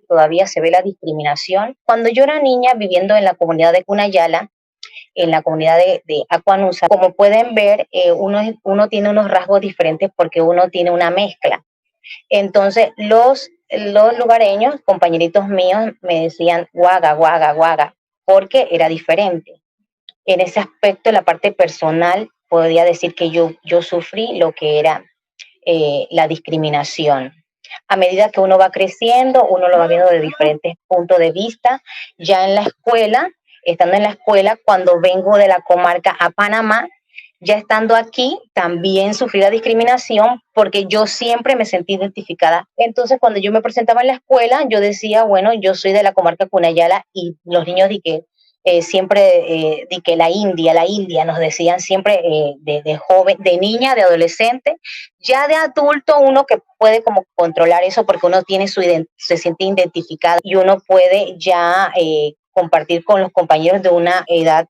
todavía se ve la discriminación. Cuando yo era niña viviendo en la comunidad de Cunayala, en la comunidad de Aquanusa, como pueden ver, uno tiene unos rasgos diferentes porque uno tiene una mezcla. Entonces, los lugareños, compañeritos míos, me decían guaga, guaga, guaga, porque era diferente. En ese aspecto, la parte personal, podría decir que yo sufrí lo que era la discriminación. A medida que uno va creciendo, uno lo va viendo de diferentes puntos de vista. Ya en la escuela, estando en la escuela, cuando vengo de la comarca a Panamá, ya estando aquí, también sufrí la discriminación porque yo siempre me sentí identificada. Entonces, cuando yo me presentaba en la escuela, yo decía, bueno, yo soy de la comarca Cunayala y los niños de que siempre de que la India, nos decían siempre de joven, de niña, de adolescente, ya de adulto uno que puede como controlar eso porque uno tiene se siente identificado y uno puede ya compartir con los compañeros de una edad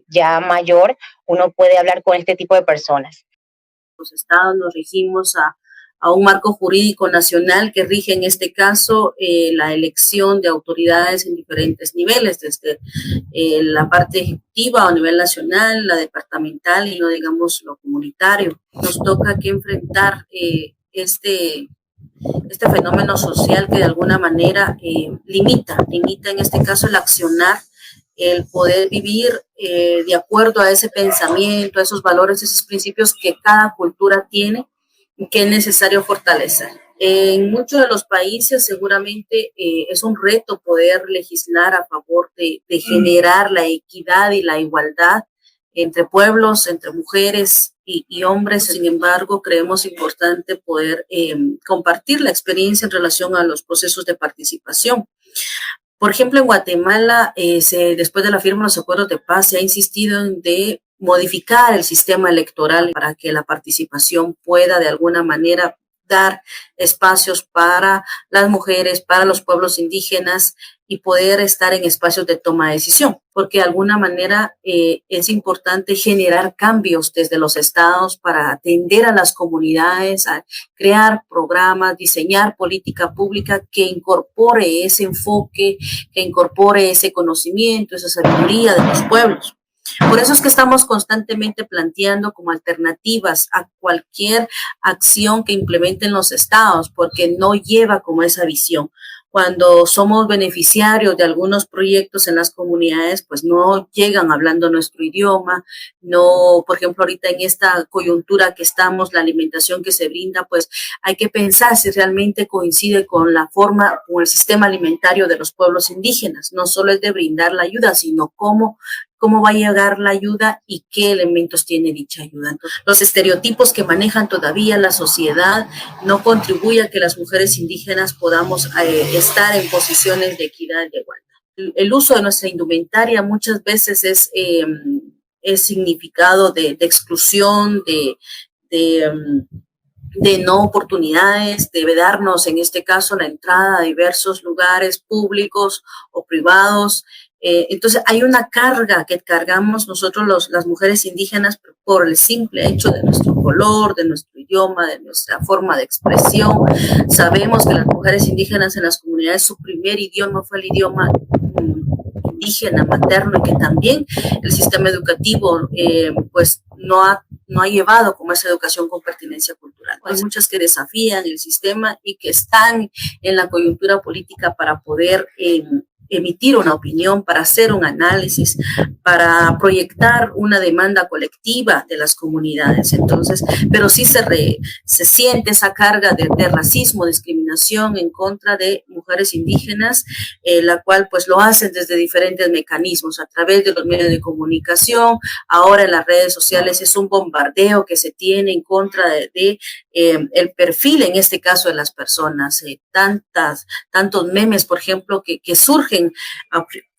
ya mayor, uno puede hablar con este tipo de personas. Los estados nos regimos a un marco jurídico nacional que rige en este caso la elección de autoridades en diferentes niveles, desde la parte ejecutiva a nivel nacional, la departamental y no digamos lo comunitario. Nos toca que enfrentar este fenómeno social que de alguna manera limita en este caso el accionar, el poder vivir de acuerdo a ese pensamiento, a esos valores, esos principios que cada cultura tiene y que es necesario fortalecer. En muchos de los países seguramente es un reto poder legislar a favor de generar la equidad y la igualdad entre pueblos, entre mujeres y hombres. Sin embargo, creemos importante poder compartir la experiencia en relación a los procesos de participación. Por ejemplo, en Guatemala, después de la firma de los acuerdos de paz, se ha insistido en de modificar el sistema electoral para que la participación pueda de alguna manera dar espacios para las mujeres, para los pueblos indígenas y poder estar en espacios de toma de decisión, porque de alguna manera es importante generar cambios desde los estados para atender a las comunidades, a crear programas, diseñar política pública que incorpore ese enfoque, que incorpore ese conocimiento, esa sabiduría de los pueblos. Por eso es que estamos constantemente planteando como alternativas a cualquier acción que implementen los estados, porque no lleva como esa visión. Cuando somos beneficiarios de algunos proyectos en las comunidades, pues no llegan hablando nuestro idioma, no, por ejemplo, ahorita en esta coyuntura que estamos, la alimentación que se brinda, pues hay que pensar si realmente coincide con la forma, con el sistema alimentario de los pueblos indígenas. No solo es de brindar la ayuda, sino cómo va a llegar la ayuda y qué elementos tiene dicha ayuda. Entonces, los estereotipos que manejan todavía la sociedad no contribuyen a que las mujeres indígenas podamos estar en posiciones de equidad y de igualdad. El uso de nuestra indumentaria muchas veces es significado de exclusión, de no oportunidades, de vedarnos en este caso la entrada a diversos lugares públicos o privados. Entonces hay una carga que cargamos nosotros las mujeres indígenas por el simple hecho de nuestro color, de nuestro idioma, de nuestra forma de expresión. Sabemos que las mujeres indígenas en las comunidades su primer idioma fue el idioma indígena materno y que también el sistema educativo pues no ha llevado como esa educación con pertinencia cultural. Hay muchas que desafían el sistema y que están en la coyuntura política para poder emitir una opinión, para hacer un análisis, para proyectar una demanda colectiva de las comunidades. Entonces, pero sí se siente esa carga de racismo, discriminación en contra de mujeres indígenas, la cual pues lo hacen desde diferentes mecanismos, a través de los medios de comunicación, ahora en las redes sociales es un bombardeo que se tiene en contra de el perfil, en este caso de las personas, tantos memes, por ejemplo, que surgen.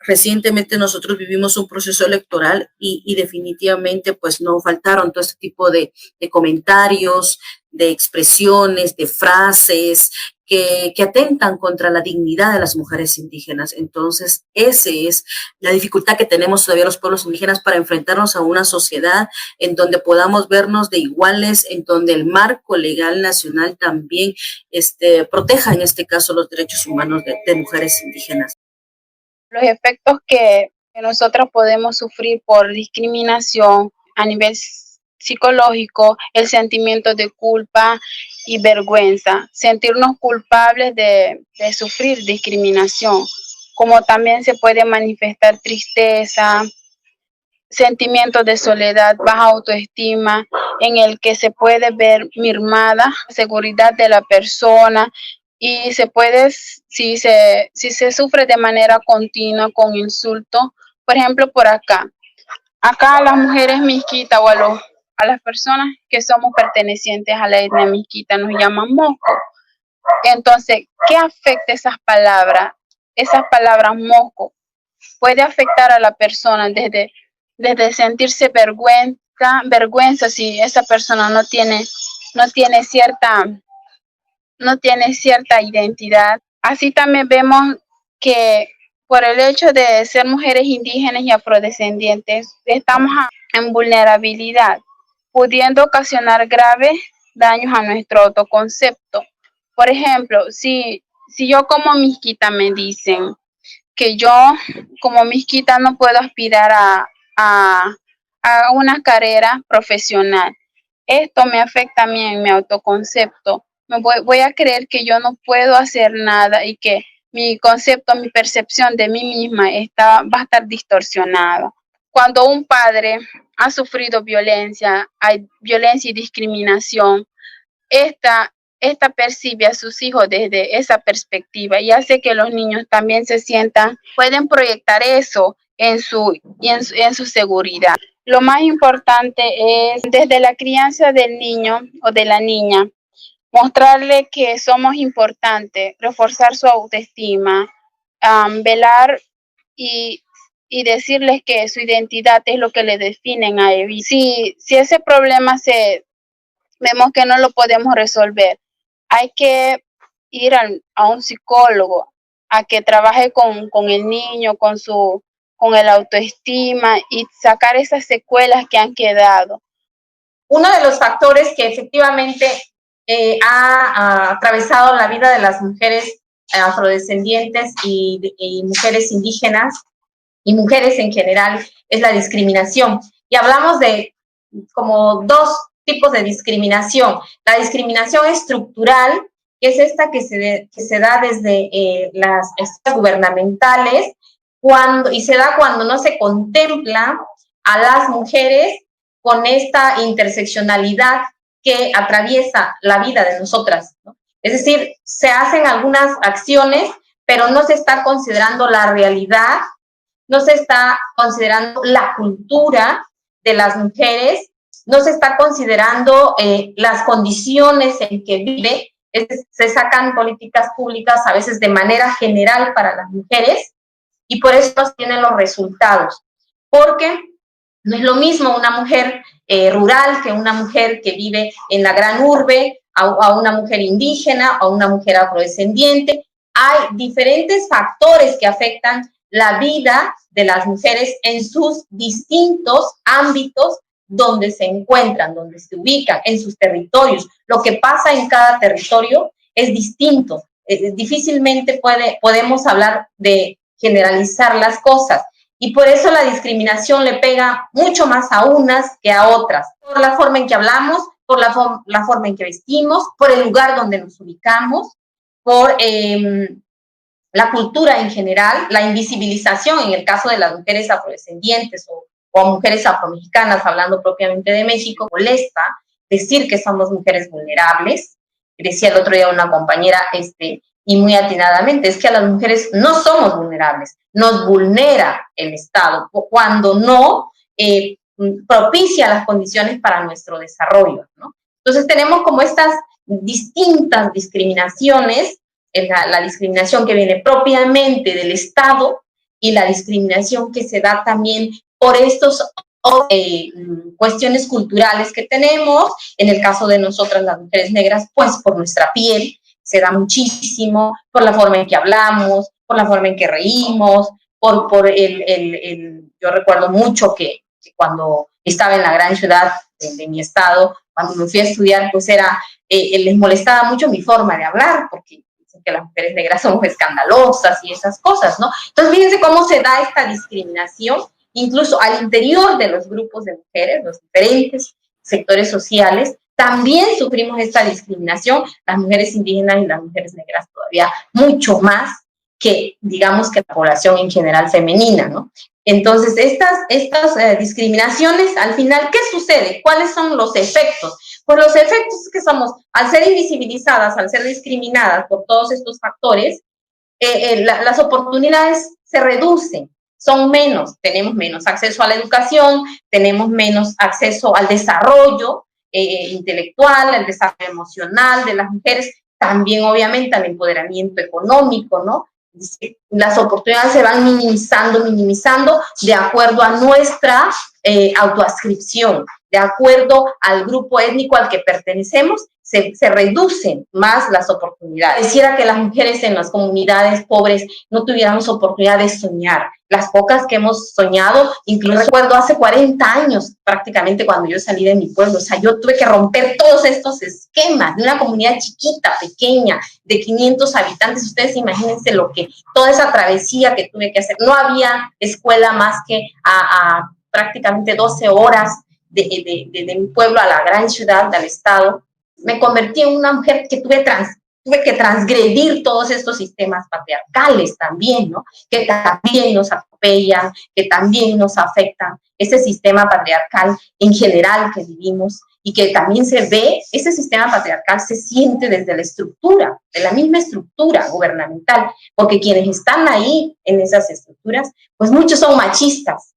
Recientemente nosotros vivimos un proceso electoral y definitivamente pues no faltaron todo este tipo de comentarios, de expresiones, de frases que atentan contra la dignidad de las mujeres indígenas. Entonces, esa es la dificultad que tenemos todavía los pueblos indígenas para enfrentarnos a una sociedad en donde podamos vernos de iguales, en donde el marco legal nacional también proteja, en este caso, los derechos humanos de mujeres indígenas. Los efectos que nosotros podemos sufrir por discriminación a nivel psicológico, el sentimiento de culpa y vergüenza, sentirnos culpables de sufrir discriminación, como también se puede manifestar tristeza, sentimientos de soledad, baja autoestima, en el que se puede ver mermada la seguridad de la persona y se puede, si se sufre de manera continua con insulto, por ejemplo, por acá a las mujeres misquitas o a las personas que somos pertenecientes a la etnia misquita nos llaman mosco. Entonces, ¿qué afecta esas palabras? Esas palabras mosco puede afectar a la persona desde sentirse vergüenza si esa persona no tiene cierta identidad. Así también vemos que por el hecho de ser mujeres indígenas y afrodescendientes, estamos en vulnerabilidad, pudiendo ocasionar graves daños a nuestro autoconcepto. Por ejemplo, si yo como misquita me dicen que yo como misquita no puedo aspirar a una carrera profesional, esto me afecta a mí en mi autoconcepto. Voy a creer que yo no puedo hacer nada y que mi concepto, mi percepción de mí misma va a estar distorsionada. Cuando un padre ha sufrido violencia, hay violencia y discriminación, esta percibe a sus hijos desde esa perspectiva y hace que los niños también pueden proyectar eso en su seguridad. Lo más importante es, desde la crianza del niño o de la niña, mostrarle que somos importantes, reforzar su autoestima, velar y decirles que su identidad es lo que le definen a ellos. Si ese problema vemos que no lo podemos resolver, hay que ir a un psicólogo a que trabaje con el niño, con el autoestima y sacar esas secuelas que han quedado. Uno de los factores que efectivamente ha atravesado la vida de las mujeres afrodescendientes y mujeres indígenas y mujeres en general es la discriminación. Y hablamos de como dos tipos de discriminación. La discriminación estructural, que es esta que se da desde las esferas gubernamentales y se da cuando no se contempla a las mujeres con esta interseccionalidad que atraviesa la vida de nosotras, ¿no? Es decir, se hacen algunas acciones, pero no se está considerando la realidad, no se está considerando la cultura de las mujeres, no se está considerando las condiciones en que vive. Se sacan políticas públicas a veces de manera general para las mujeres y por eso no se tienen los resultados, porque no es lo mismo una mujer rural que una mujer que vive en la gran urbe, a una mujer indígena, a una mujer afrodescendiente. Hay diferentes factores que afectan la vida de las mujeres en sus distintos ámbitos donde se encuentran, donde se ubican, en sus territorios. Lo que pasa en cada territorio es distinto. Difícilmente podemos hablar de generalizar las cosas. Y por eso la discriminación le pega mucho más a unas que a otras, por la forma en que hablamos, por la forma en que vestimos, por el lugar donde nos ubicamos, por la cultura en general, la invisibilización en el caso de las mujeres afrodescendientes o mujeres afromexicanas, hablando propiamente de México, molesta decir que somos mujeres vulnerables. Decía el otro día una compañera, y muy atinadamente, es que a las mujeres no somos vulnerables, nos vulnera el Estado cuando no propicia las condiciones para nuestro desarrollo, ¿no? Entonces tenemos como estas distintas discriminaciones, la discriminación que viene propiamente del Estado y la discriminación que se da también por estos cuestiones culturales que tenemos, en el caso de nosotras las mujeres negras, pues por nuestra piel, se da muchísimo por la forma en que hablamos, por la forma en que reímos, yo recuerdo mucho que cuando estaba en la gran ciudad de mi estado, cuando me fui a estudiar, pues les molestaba mucho mi forma de hablar, porque dicen que las mujeres negras somos escandalosas y esas cosas, ¿no? Entonces, fíjense cómo se da esta discriminación, incluso al interior de los grupos de mujeres, los diferentes sectores sociales, también sufrimos esta discriminación, las mujeres indígenas y las mujeres negras todavía mucho más que, digamos, que la población en general femenina, ¿no? Entonces, estas discriminaciones, al final, ¿qué sucede? ¿Cuáles son los efectos? Pues los efectos es que somos, al ser invisibilizadas, al ser discriminadas por todos estos factores, las oportunidades se reducen, son menos, tenemos menos acceso a la educación, tenemos menos acceso al desarrollo intelectual, al desarrollo emocional de las mujeres, también obviamente al empoderamiento económico, ¿no? Las oportunidades se van minimizando de acuerdo a nuestra autoascripción, de acuerdo al grupo étnico al que pertenecemos, se reducen más las oportunidades. Quisiera que las mujeres en las comunidades pobres no tuviéramos oportunidad de soñar. Las pocas que hemos soñado, incluso recuerdo hace 40 años prácticamente cuando yo salí de mi pueblo, o sea, yo tuve que romper todos estos esquemas de una comunidad chiquita, pequeña, de 500 habitantes. Ustedes imagínense toda esa travesía que tuve que hacer. No había escuela más que a prácticamente 12 horas de mi pueblo a la gran ciudad, al estado. Me convertí en una mujer que tuve que transgredir todos estos sistemas patriarcales también, ¿no? Que también nos atropellan, que también nos afectan, ese sistema patriarcal en general que vivimos y que también se ve, ese sistema patriarcal se siente desde la estructura, de la misma estructura gubernamental, porque quienes están ahí en esas estructuras, pues muchos son machistas,